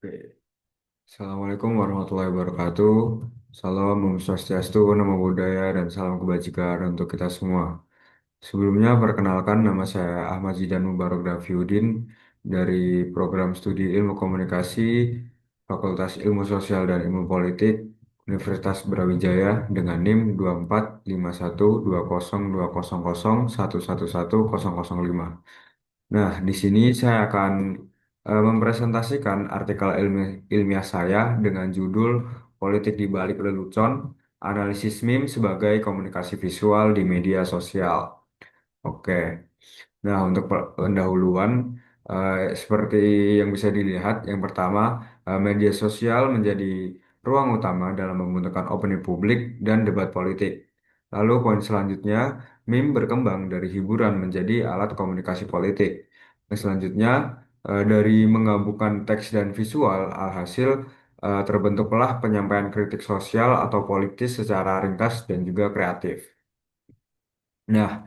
Oke. Assalamualaikum warahmatullahi wabarakatuh. Salam, Om Swastiastu, Namo Buddhaya, dan salam kebajikan untuk kita semua. Sebelumnya, perkenalkan nama saya Ahmad Zidan Mubarak Dafiuddin dari Program Studi Ilmu Komunikasi, Fakultas Ilmu Sosial dan Ilmu Politik, Universitas Brawijaya dengan NIM 245120201111 Nah, di sini saya akan mempresentasikan artikel ilmiah saya dengan judul Politik di Balik Lelucon, Analisis Meme sebagai Komunikasi Visual di Media Sosial. Oke, nah untuk pendahuluan, seperti yang bisa dilihat, yang pertama, media sosial menjadi ruang utama dalam membentukkan opini publik dan debat politik. Lalu poin selanjutnya, meme berkembang dari hiburan menjadi alat komunikasi politik. Dan selanjutnya, dari menggabungkan teks dan visual, alhasil terbentuklah penyampaian kritik sosial atau politis secara ringkas dan juga kreatif. Nah,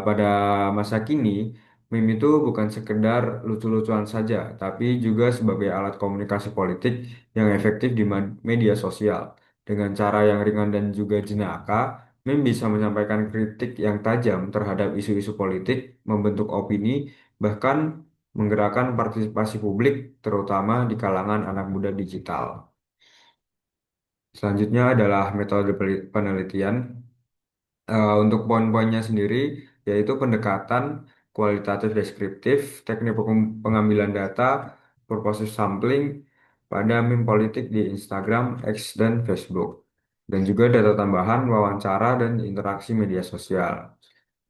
pada masa kini, meme itu bukan sekedar lucu-lucuan saja, tapi juga sebagai alat komunikasi politik yang efektif di media sosial. Dengan cara yang ringan dan juga jenaka, meme bisa menyampaikan kritik yang tajam terhadap isu-isu politik, membentuk opini, bahkan menggerakkan partisipasi publik, terutama di kalangan anak muda digital. Selanjutnya adalah metode penelitian. Untuk poin-poinnya sendiri, yaitu pendekatan kualitatif deskriptif, teknik pengambilan data, purposive sampling pada meme politik di Instagram, X, dan Facebook. Dan juga data tambahan, wawancara, dan interaksi media sosial.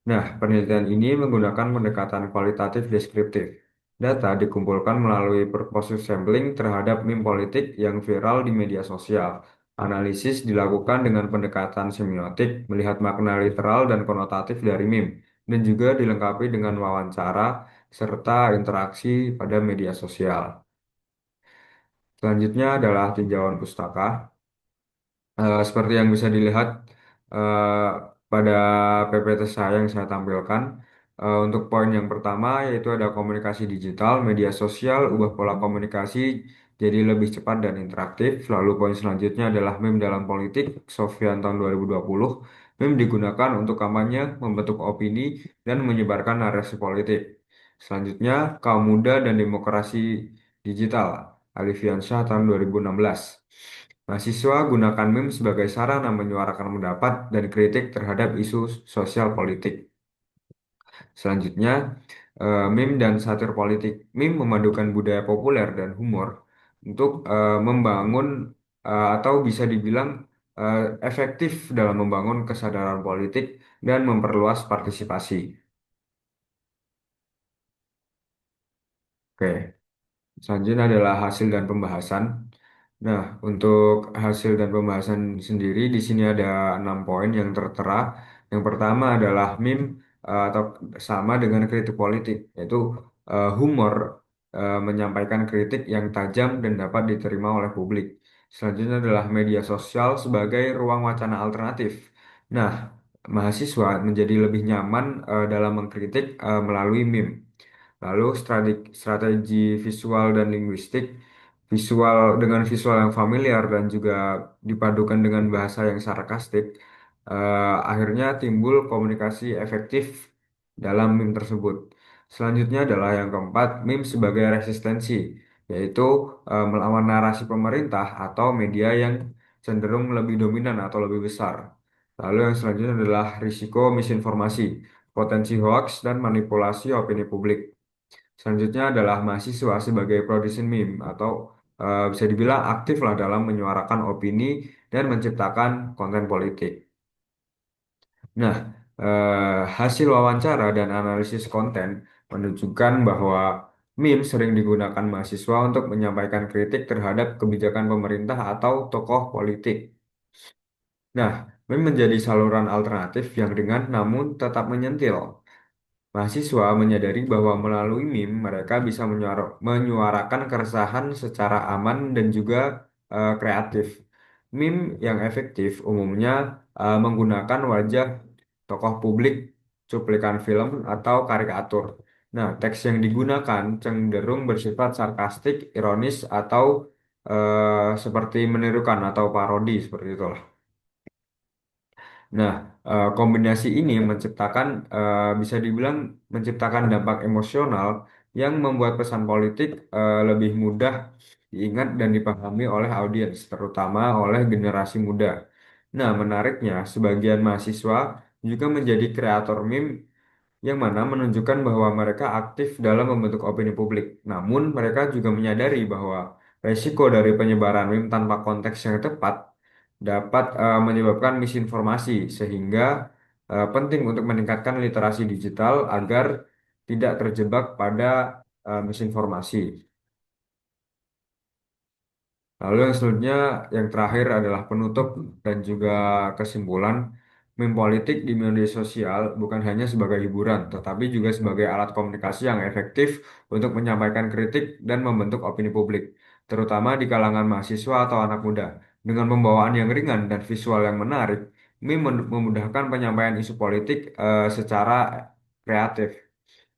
Nah, penelitian ini menggunakan pendekatan kualitatif deskriptif. Data dikumpulkan melalui purposive sampling terhadap meme politik yang viral di media sosial. Analisis dilakukan dengan pendekatan semiotik, melihat makna literal dan konotatif dari meme, dan juga dilengkapi dengan wawancara serta interaksi pada media sosial. Selanjutnya adalah tinjauan pustaka. Seperti yang bisa dilihat eh, pada PPT saya yang saya tampilkan, untuk poin yang pertama yaitu ada komunikasi digital, media sosial, ubah pola komunikasi jadi lebih cepat dan interaktif. Lalu poin selanjutnya adalah meme dalam politik, Sofyan tahun 2020. Meme digunakan untuk kampanye, membentuk opini, dan menyebarkan narasi politik. Selanjutnya, kaum muda dan demokrasi digital, Alifiansyah tahun 2016. Mahasiswa gunakan meme sebagai sarana menyuarakan pendapat dan kritik terhadap isu sosial politik. Selanjutnya, meme dan satir politik. Meme memadukan budaya populer dan humor untuk membangun atau bisa dibilang efektif dalam membangun kesadaran politik dan memperluas partisipasi. Oke. Selanjutnya adalah hasil dan pembahasan. Nah, untuk hasil dan pembahasan sendiri di sini ada 6 poin yang tertera. Yang pertama adalah meme atau sama dengan kritik politik, yaitu humor menyampaikan kritik yang tajam dan dapat diterima oleh publik. Selanjutnya adalah media sosial sebagai ruang wacana alternatif. Nah, mahasiswa menjadi lebih nyaman dalam mengkritik melalui meme. Lalu strategi visual dan linguistik, dengan visual yang familiar dan juga dipadukan dengan bahasa yang sarkastik, akhirnya timbul komunikasi efektif dalam meme tersebut. Selanjutnya adalah yang keempat, meme sebagai resistensi, yaitu melawan narasi pemerintah atau media yang cenderung lebih dominan atau lebih besar. Lalu yang selanjutnya adalah risiko misinformasi, potensi hoax dan manipulasi opini publik. Selanjutnya adalah mahasiswa sebagai produsen meme atau bisa dibilang aktif lah dalam menyuarakan opini dan menciptakan konten politik. Nah, hasil wawancara dan analisis konten menunjukkan bahwa meme sering digunakan mahasiswa untuk menyampaikan kritik terhadap kebijakan pemerintah atau tokoh politik. Nah, meme menjadi saluran alternatif yang ringan namun tetap menyentil. Mahasiswa menyadari bahwa melalui meme mereka bisa menyuarakan keresahan secara aman dan juga kreatif. Meme yang efektif umumnya menggunakan wajah tokoh publik, cuplikan film, atau karikatur. Nah, teks yang digunakan cenderung bersifat sarkastik, ironis, atau seperti menirukan atau parodi seperti itulah. Nah, kombinasi ini bisa dibilang menciptakan dampak emosional yang membuat pesan politik lebih mudah diingat dan dipahami oleh audiens, terutama oleh generasi muda. Nah, menariknya, sebagian mahasiswa juga menjadi kreator meme yang mana menunjukkan bahwa mereka aktif dalam membentuk opini publik. Namun, mereka juga menyadari bahwa resiko dari penyebaran meme tanpa konteks yang tepat dapat menyebabkan misinformasi, sehingga penting untuk meningkatkan literasi digital agar tidak terjebak pada misinformasi. Lalu yang selanjutnya, yang terakhir adalah penutup dan juga kesimpulan. Meme politik di media sosial bukan hanya sebagai hiburan, tetapi juga sebagai alat komunikasi yang efektif untuk menyampaikan kritik dan membentuk opini publik, terutama di kalangan mahasiswa atau anak muda. Dengan pembawaan yang ringan dan visual yang menarik, memudahkan penyampaian isu politik secara kreatif.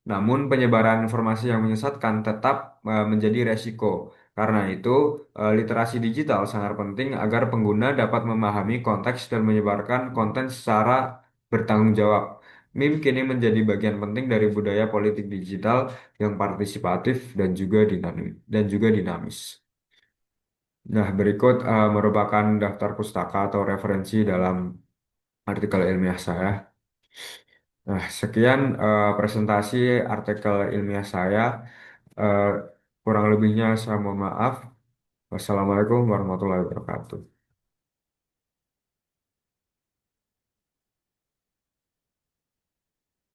Namun, penyebaran informasi yang menyesatkan tetap menjadi resiko. Karena itu, literasi digital sangat penting agar pengguna dapat memahami konteks dan menyebarkan konten secara bertanggung jawab. Meme kini menjadi bagian penting dari budaya politik digital yang partisipatif dan juga dinamis. Nah, berikut merupakan daftar pustaka atau referensi dalam artikel ilmiah saya. Nah, sekian presentasi artikel ilmiah saya. Eh, Kurang lebihnya saya mohon maaf. Wassalamualaikum warahmatullahi wabarakatuh.